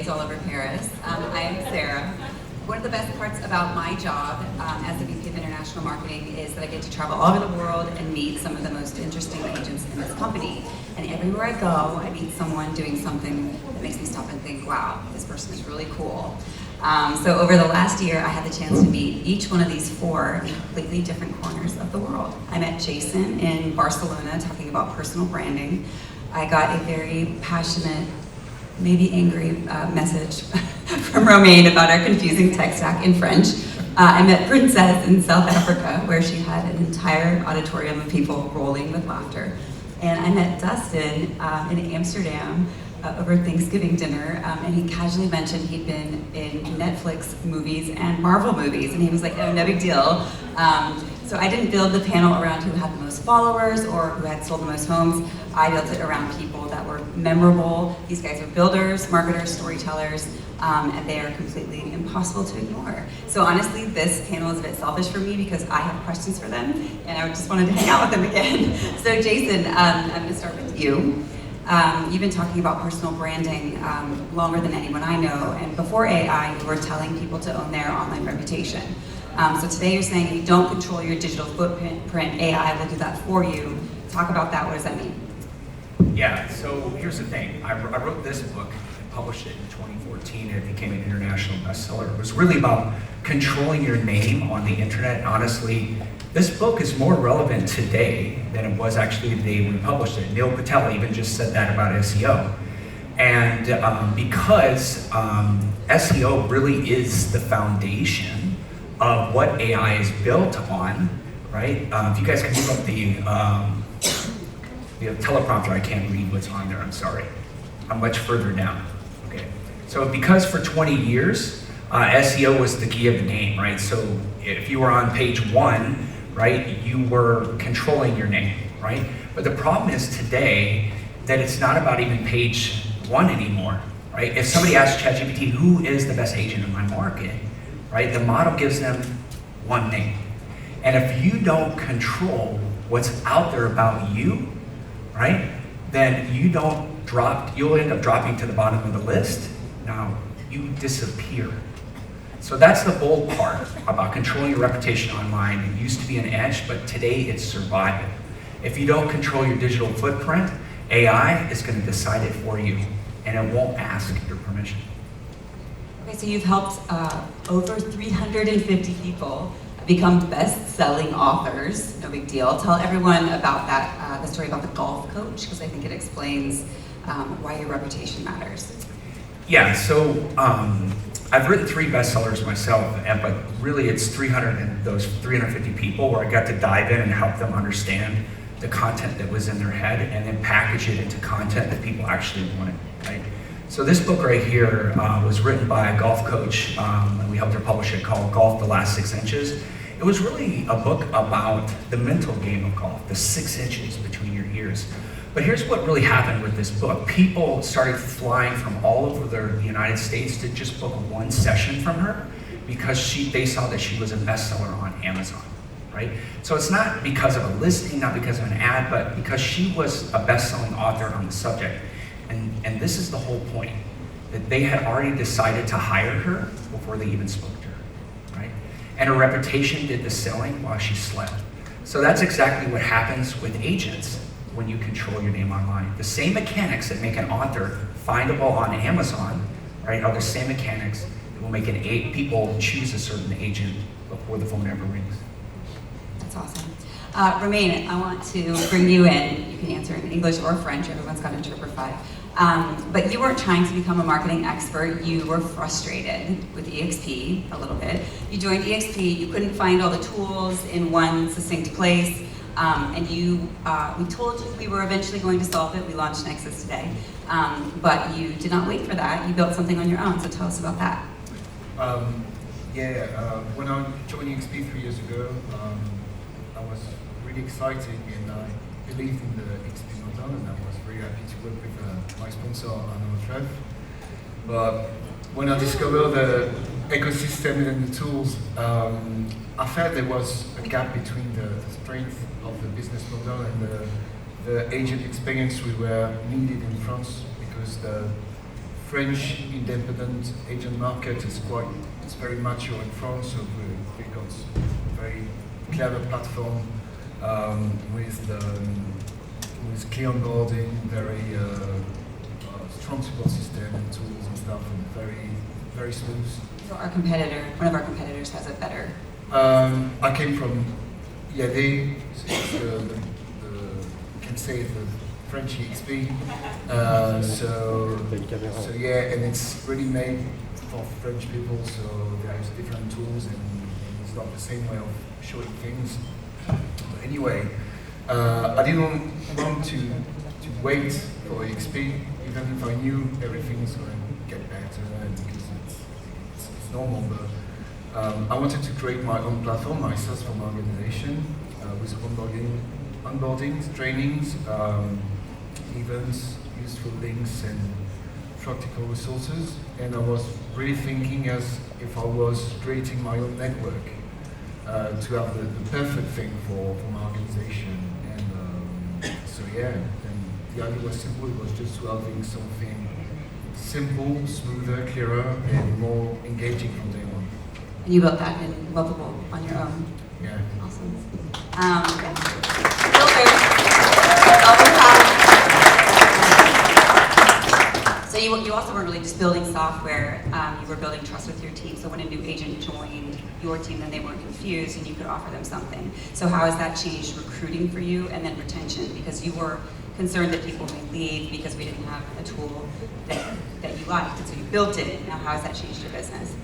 parades all over Paris. I am Sarah. One of the best parts about my job as the VP of International Marketing is that I get to travel all over the world and meet some of the most interesting agents in this company. And everywhere I go, I meet someone doing something that makes me stop and think, wow, this person is really cool. So over the last year, I had the chance to meet each one of these 4 completely different corners of the world. I met Jason in Barcelona talking about personal branding. I got a very passionate, maybe angry message from Romain about our confusing tech stack in French. I met Princess in South Africa, where she had an entire auditorium of people rolling with laughter. And I met Dustin in Amsterdam over Thanksgiving dinner, and he casually mentioned he'd been in Netflix movies and Marvel movies, and he was like, oh, no big deal. So I didn't build the panel around who had the most followers or who had sold the most homes. I built it around people that were memorable. These guys are builders, marketers, storytellers, and they are completely impossible to ignore. So honestly, this panel is a bit selfish for me because I have questions for them, and I just wanted to hang out with them again. So Jason, I'm gonna start with you. You've been talking about personal branding longer than anyone I know, and before AI, you were telling people to own their online reputation. So today you're saying if you don't control your digital footprint, AI will do that for you. Talk about that, what does that mean? Yeah, so here's the thing. I wrote this book and published it in 2014, and it became an international bestseller. It was really about controlling your name on the internet. Honestly, this book is more relevant today than it was actually the day we published it. Neil Patel even just said that about SEO. And because SEO really is the foundation of what AI is built on, right? If you guys can move up the teleprompter, I can't read what's on there, I'm sorry. I'm much further down, okay. So because for 20 years, SEO was the key of the game, right? So if you were on page 1, right, you were controlling your name, right? But the problem is today that it's not about even page 1 anymore, right? If somebody asks ChatGPT, who is the best agent in my market, right? The model gives them one name. And if you don't control what's out there about you, right, then you'll end up dropping to the bottom of the list. Now, you disappear. So that's the bold part about controlling your reputation online. It used to be an edge, but today it's survival. If you don't control your digital footprint, AI is going to decide it for you, and it won't ask your permission. Okay, so you've helped over 350 people become best-selling authors. No big deal. Tell everyone about that, the story about the golf coach, because I think it explains why your reputation matters. Yeah, so I've written 3 bestsellers myself, but really it's 350 people where I got to dive in and help them understand the content that was in their head and then package it into content that people actually wanted, right? So this book right here was written by a golf coach, and we helped her publish it, called Golf: The Last 6 Inches. It was really a book about the mental game of golf, the 6 inches between your ears. But here's what really happened with this book. People started flying from all over the United States to just book 1 session from her because they saw that she was a bestseller on Amazon, right? So it's not because of a listing, not because of an ad, but because she was a best-selling author on the subject. And this is the whole point, that they had already decided to hire her before they even spoke to her, right? And her reputation did the selling while she slept. So that's exactly what happens with agents when you control your name online. The same mechanics that make an author findable on Amazon, right, are the same mechanics that will make people choose a certain agent before the phone ever rings. That's awesome. Romain, I want to bring you in. You can answer in English or French. Everyone's got Interprefy. But you weren't trying to become a marketing expert. You were frustrated with eXp a little bit. You joined eXp. You couldn't find all the tools in one succinct place. And we told you we were eventually going to solve it. We launched Nexus today. But you did not wait for that. You built something on your own. So tell us about that. When I joined eXp 3 years ago, I was really excited and I believed in the eXp model, and I was very happy to work with my sponsor, Ncuthe. But when I discovered the ecosystem and the tools, I felt there was a gap between the strength of the business model and the agent experience we were needed in France, because the French independent agent market is it's very mature in France, so we've got a very clever platform with clear onboarding, very strong support system and tools and stuff, and very smooth. So one of our competitors has a better. I came from you can say the French eXp. So yeah, and it's really made for French people. So there's different tools, and it's not the same way of showing things. But anyway, I didn't want to wait for eXp, even if I knew everything is going to get better, because it's normal. But I wanted to create my own platform, my Salesforce organization, with onboarding, trainings, events, useful links, and practical resources. And I was really thinking as if I was creating my own network to have the perfect thing for my organization. And so yeah, and the idea was simple. It was just to having something simple, smoother, clearer, and more engaging from day one. And you built that in Lovable on your own. Yeah. Awesome. So you also weren't really just building software, you were building trust with your team. So when a new agent joined your team, then they weren't confused and you could offer them something. So how has that changed recruiting for you and then retention? Because you were concerned that people may leave because we didn't have a tool that you liked, and so you built it. Now how has that changed your business?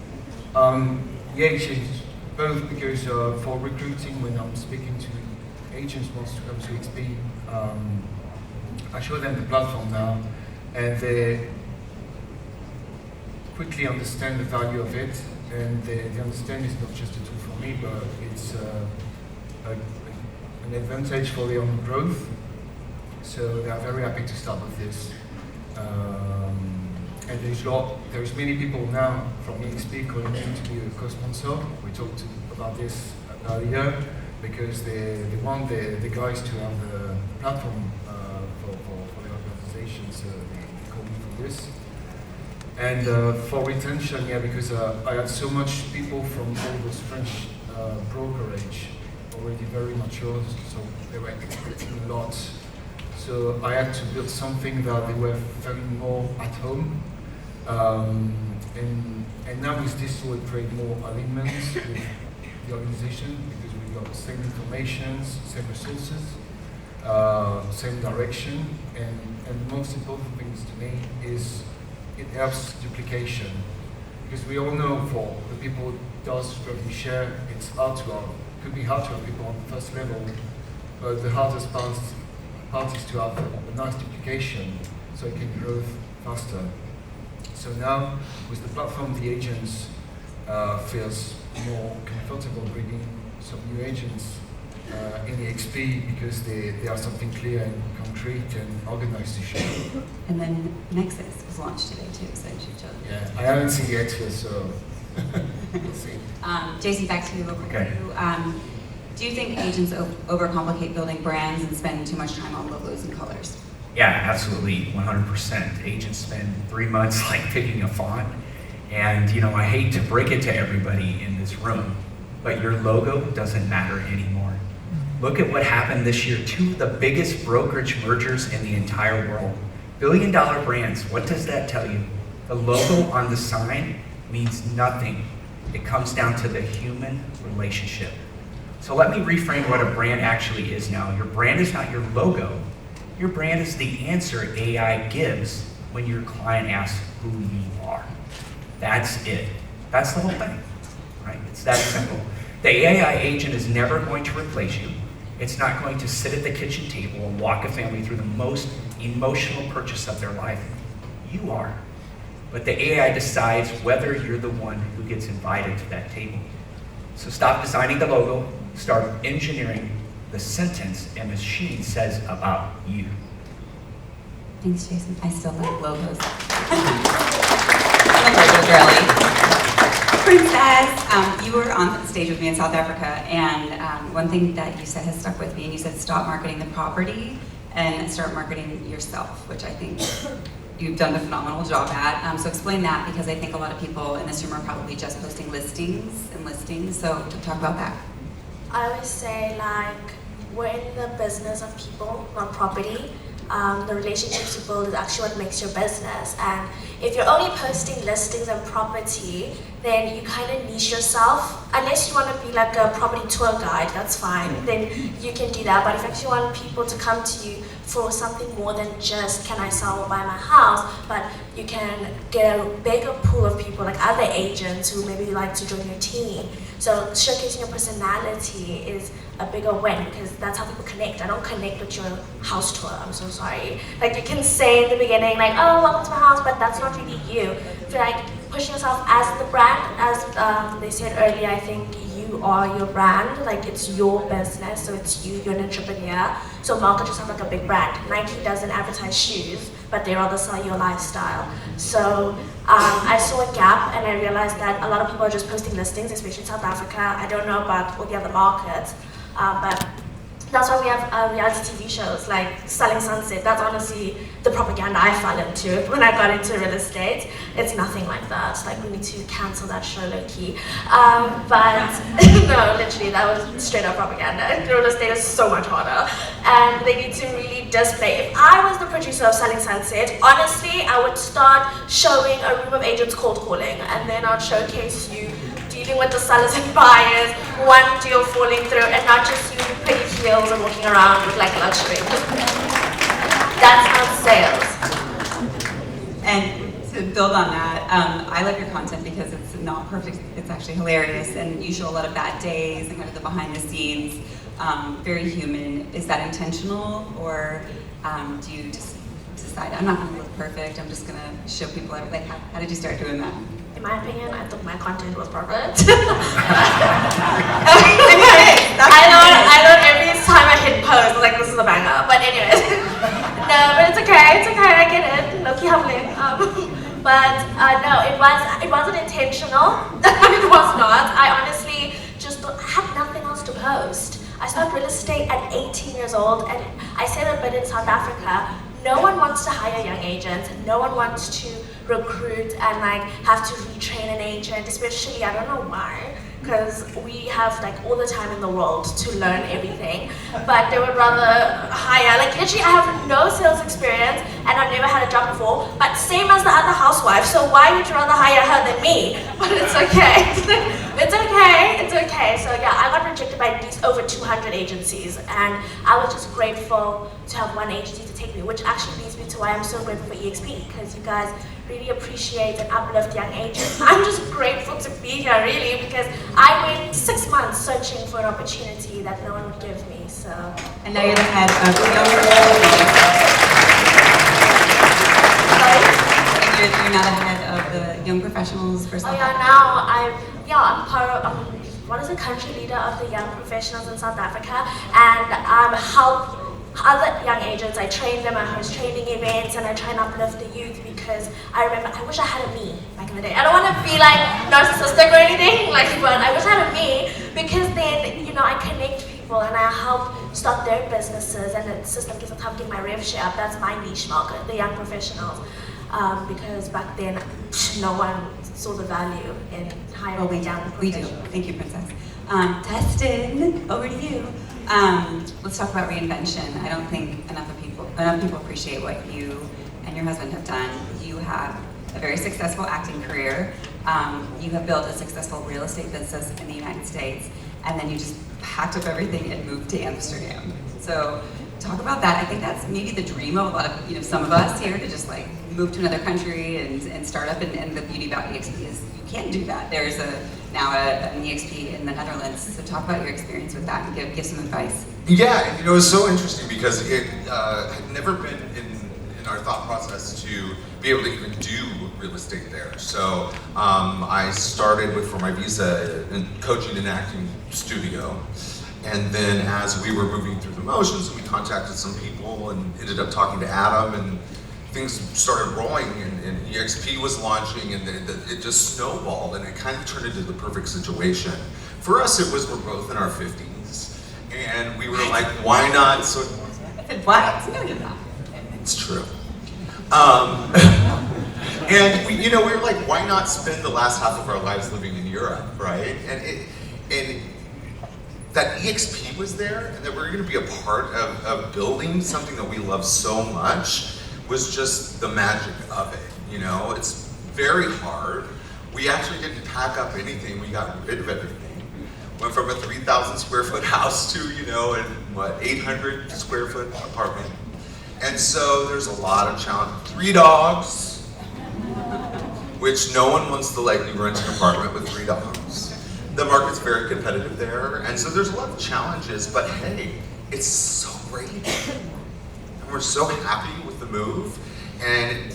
Yeah, it changed both, because for recruiting, when I'm speaking to agents who wants to come to eXp, I show them the platform now, and they quickly understand the value of it, and they understand it's not just a tool for me, but it's an advantage for their own growth. So they are very happy to start with this. And there's many people now from eXp calling in to be a co-sponsor. We talked about this earlier, because they want the guys to have the platform for the organization, so they call me for this. And for retention, yeah, because I had so much people from all those French brokerage already very mature, so they were expecting a lot. So I had to build something that they were very more at home. And now with this tool, we create more alignments with the organization, because we've got the same information, same resources, same direction, and the most important things to me is it helps duplication, because we all know for the people who does revenue share, it's hard to have, could be hard to have people on the first level, but the hardest part is to have a nice duplication so it can grow faster. So now, with the platform, the agents feels more comfortable bringing some new agents in the eXp, because they are something clear and concrete and organized to show. And then Nexus was launched today too, so you should show them. Yeah, I haven't seen it yet, so we'll see. Jason, back to you real quick. Okay. Do you think agents overcomplicate building brands and spend too much time on logos and colors? Yeah, absolutely, 100%. Agents spend 3 months like picking a font, and I hate to break it to everybody in this room, but your logo doesn't matter anymore. Look at what happened this year. 2 of the biggest brokerage mergers in the entire world. Billion-dollar brands, what does that tell you? The logo on the sign means nothing. It comes down to the human relationship. So let me reframe what a brand actually is now. Your brand is not your logo. Your brand is the answer AI gives when your client asks who you are. That's it. That's the whole thing, right? It's that simple. The AI agent is never going to replace you. It's not going to sit at the kitchen table and walk a family through the most emotional purchase of their life. You are. But the AI decides whether you're the one who gets invited to that table. So stop designing the logo, start engineering the sentence a machine says about you. Thanks, Jason. I still like logos. I'm a logo girly. Princess, you were on stage with me in South Africa, and one thing that you said has stuck with me, and you said stop marketing the property and start marketing yourself, which I think you've done a phenomenal job at. So explain that, because I think a lot of people in this room are probably just posting listings and listings. So talk about that. I always say, like, we're in the business of people, not property. The relationships you build is actually what makes your business. And if you're only posting listings and property, then you kind of niche yourself. Unless you want to be like a property tour guide, that's fine. Then you can do that. But if you actually want people to come to you for something more than just, can I sell or buy my house, but you can get a bigger pool of people, like other agents who maybe like to join your team. So showcasing your personality is a bigger win, because that's how people connect. I don't connect with your house tour, I'm so sorry. Like, you can say in the beginning, like, oh, welcome to my house, but that's not really you. If you're like pushing yourself as the brand, as they said earlier, I think you are your brand. Like, it's your business, so it's you, you're an entrepreneur. So market yourself like a big brand. Nike doesn't advertise shoes, but they rather sell your lifestyle. So I saw a gap, and I realized that a lot of people are just posting listings, especially in South Africa. I don't know about all the other markets, but that's why we have reality TV shows like Selling Sunset. That's honestly the propaganda I fell into when I got into real estate. It's nothing like that. Like, we need to cancel that show, low-key. But no, literally, that was straight up propaganda. Real estate is so much harder, and they need to really display. If I was the producer of Selling Sunset, honestly, I would start showing a room of agents cold calling, and then I'd showcase you dealing with the sellers and buyers, one deal falling through, and not just you with pretty heels and walking around with like luxury. That's not sales. And to build on that, I love your content because it's not perfect, it's actually hilarious, and you show a lot of bad days and kind of the behind the scenes, very human. Is that intentional, or do you just decide, I'm not gonna look perfect, I'm just gonna show people everything? Like, how did you start doing that? In my opinion, I thought my content was perfect. I thought every time I hit post, I was like, this is a banger. But anyways, no, but it's okay, I get it. Low-key humbling. But no, it wasn't intentional. It was not. I honestly just had nothing else to post. I started real estate at 18 years old, and I said a bit in South Africa. No one wants to hire young agents. No one wants to recruit and like have to retrain an agent, especially, I don't know why, because we have like all the time in the world to learn everything, but they would rather hire, like literally I have no sales experience and I've never had a job before, but same as the other housewife, so why would you rather hire her than me? But it's okay. It's okay. So yeah, I got rejected by at least over 200 agencies, and I was just grateful to have one agency to take me, which actually leads me to why I'm so grateful for eXp, because you guys really appreciate and uplift young agents. I'm just grateful to be here, really, because I went 6 months searching for an opportunity that no one would give me. So. And now you're the head of Young Professionals. You're now the head of the Young Professionals for South Africa. Now I'm part of, what is the country leader of the Young Professionals in South Africa, and help other young agents. I train them, I host training events, and I try and uplift the youth, because I remember, I wish I had a me back in the day. I don't want to be like narcissistic or anything, but I wish I had a me, because then, I connect people and I help start their businesses, and the system keeps on helping my rev share up. That's my niche market, the young professionals. Because back then, no one saw the value in hiring young professionals. We do. Thank you, Princess. Dustin, over to you. Let's talk about reinvention. I don't think enough people appreciate what you and your husband have done. You have a very successful acting career. You have built a successful real estate business in the United States, and then you just packed up everything and moved to Amsterdam. So talk about that. I think that's maybe the dream of a lot of, some of us here, to just like move to another country and start up. And the beauty about eXp is you can do that. There's now an eXp in the Netherlands. So talk about your experience with that and give some advice. Yeah, it was so interesting because it had never been in our thought process to be able to even do real estate there. So I started for my visa coaching an acting studio. And then as we were moving through the motions, we contacted some people and ended up talking to Adam, and things started rolling, and eXp was launching, and it just snowballed, and it kind of turned into the perfect situation. For us, it was, we're both in our 50s, and we were like, why not? So, What? No, you're not. it's true. And we were like, why not spend the last half of our lives living in Europe, right? And that eXp was there, and that we were going to be a part of building something that we love so much was just the magic of it. It's very hard. We actually didn't pack up anything. We got rid of everything. Went from a 3,000 square foot house to, an 800 square foot apartment. And so there's a lot of challenge. 3 dogs, which no one wants to likely rent an apartment with 3 dogs. The market's very competitive there, and so there's a lot of challenges, but hey, it's so great. And we're so happy with the move, and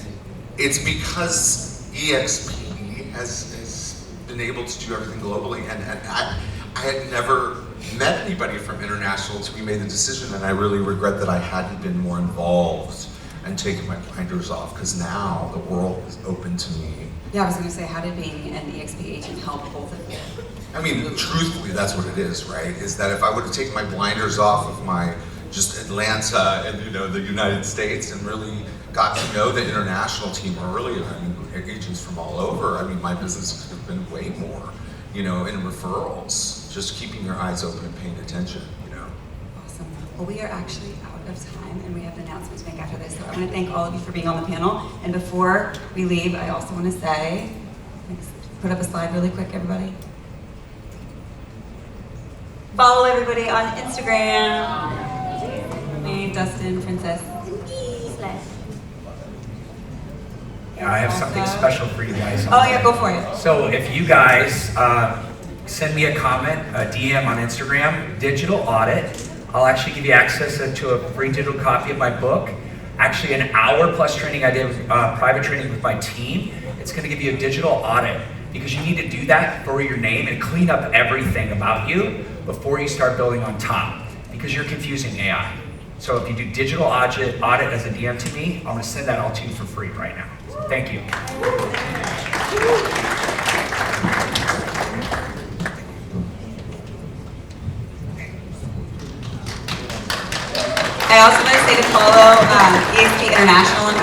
it's because eXp has been able to do everything globally, and I had never met anybody from international until we made the decision, and I really regret that I hadn't been more involved and taken my blinders off, because now the world is open to me. Yeah, I was going to say, how did being an eXp agent help both of you? I mean, truthfully, that's what it is, right? Is that if I would have taken my blinders off of my just Atlanta and the United States and really got to know the international team earlier, agents from all over, my business could have been way more, in referrals, just keeping your eyes open and paying attention, Awesome. Well, we are actually out of time, and we have an announcement to make after this. So I want to thank all of you for being on the panel. And before we leave, I also want to say, put up a slide really quick, everybody. Follow everybody on Instagram. Me, Dustin, Princess. Yeah, I have something special for you guys. Oh yeah, go for it. So if you guys send me a comment, a DM on Instagram, Digital Audit, I'll actually give you access to a free digital copy of my book. Actually, an hour plus training. I did private training with my team. It's going to give you a digital audit, because you need to do that for your name and clean up everything about you before you start building on top, because you're confusing AI. So if you do digital audit as a DM to me, I'm going to send that all to you for free right now. So thank you. I also want to say to follow eXp International on